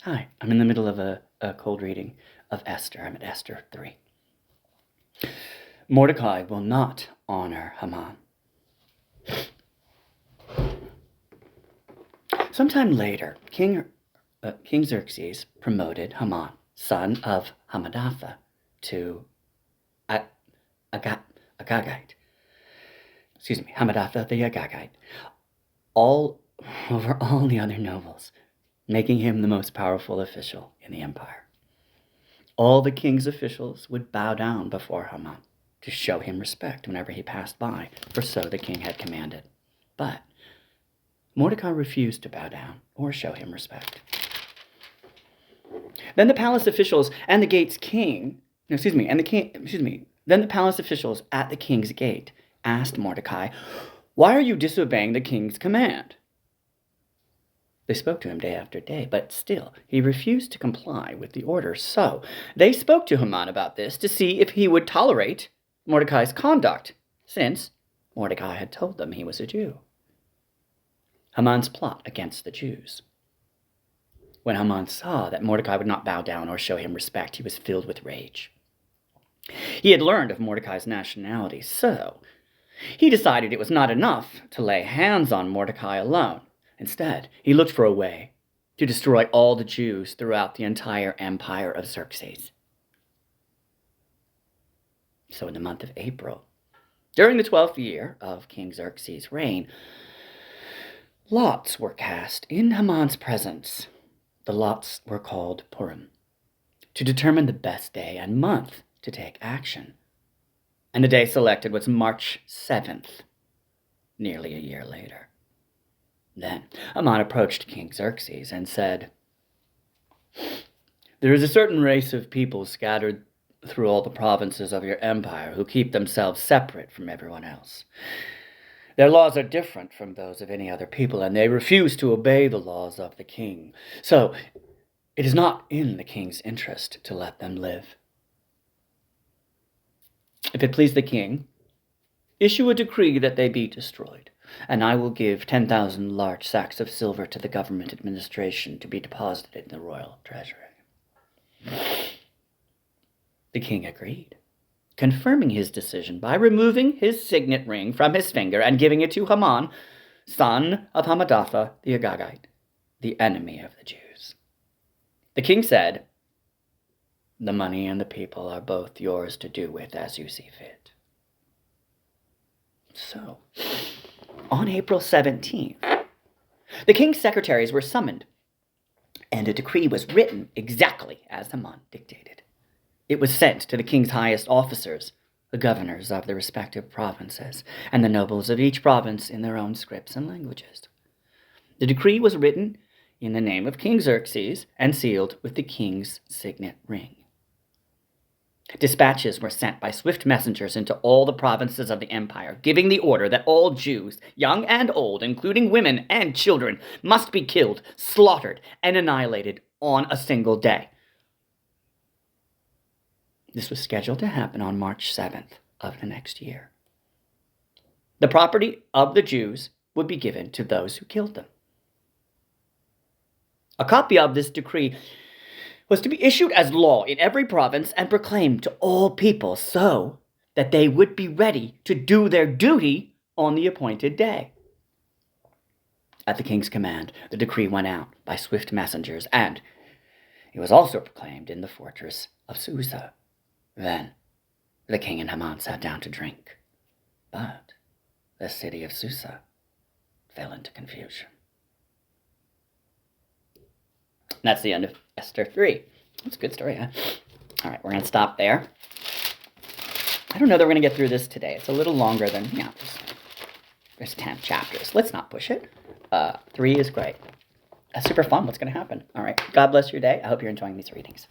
Hi, I'm in the middle of a cold reading of Esther. I'm at Esther 3. Mordecai will not honor Haman. Sometime later, King Xerxes promoted Haman, son of Hammedatha, to Agagite. Hammedatha the Agagite, all over all the other nobles, making him the most powerful official in the empire. All the king's officials would bow down before Haman to show him respect whenever he passed by, for so the king had commanded. But Mordecai refused to bow down or show him respect. Then the palace officials and the gate's king, then the palace officials at the king's gate asked Mordecai, "Why are you disobeying the king's command?" They spoke to him day after day, but still he refused to comply with the order. So they spoke to Haman about this to see if he would tolerate Mordecai's conduct, since Mordecai had told them he was a Jew. Haman's plot against the Jews. When Haman saw that Mordecai would not bow down or show him respect, he was filled with rage. He had learned of Mordecai's nationality, so he decided it was not enough to lay hands on Mordecai alone. Instead, he looked for a way to destroy all the Jews throughout the entire empire of Xerxes. So in the month of April, during the 12th year of King Xerxes' reign, lots were cast in Haman's presence. The lots were called Purim, to determine the best day and month to take action. And the day selected was March 7th, nearly a year later. Then Haman approached King Xerxes and said, "There is a certain race of people scattered through all the provinces of your empire who keep themselves separate from everyone else. Their laws are different from those of any other people, and they refuse to obey the laws of the king. So it is not in the king's interest to let them live. If it please the king, issue a decree that they be destroyed, and I will give 10,000 large sacks of silver to the government administration to be deposited in the royal treasury." The king agreed, confirming his decision by removing his signet ring from his finger and giving it to Haman, son of Hammedatha the Agagite, the enemy of the Jews. The king said, "The money and the people are both yours to do with as you see fit." So, on April 17th, the king's secretaries were summoned, and a decree was written exactly as Haman dictated. It was sent to the king's highest officers, the governors of the respective provinces, and the nobles of each province in their own scripts and languages. The decree was written in the name of King Xerxes and sealed with the king's signet ring. Dispatches were sent by swift messengers into all the provinces of the empire, giving the order that all Jews, young and old, including women and children, must be killed, slaughtered, and annihilated on a single day. This was scheduled to happen on March 7th of the next year. The property of the Jews would be given to those who killed them. A copy of this decree was to be issued as law in every province and proclaimed to all people so that they would be ready to do their duty on the appointed day. At the king's command, the decree went out by swift messengers, and it was also proclaimed in the fortress of Susa. Then the king and Haman sat down to drink, but the city of Susa fell into confusion. And that's the end of Esther 3. That's a good story, huh? All right, we're going to stop there. I don't know that we're going to get through this today. It's a little longer than, there's 10 chapters. Let's not push it. 3 is great. That's super fun. What's going to happen? All right, God bless your day. I hope you're enjoying these readings.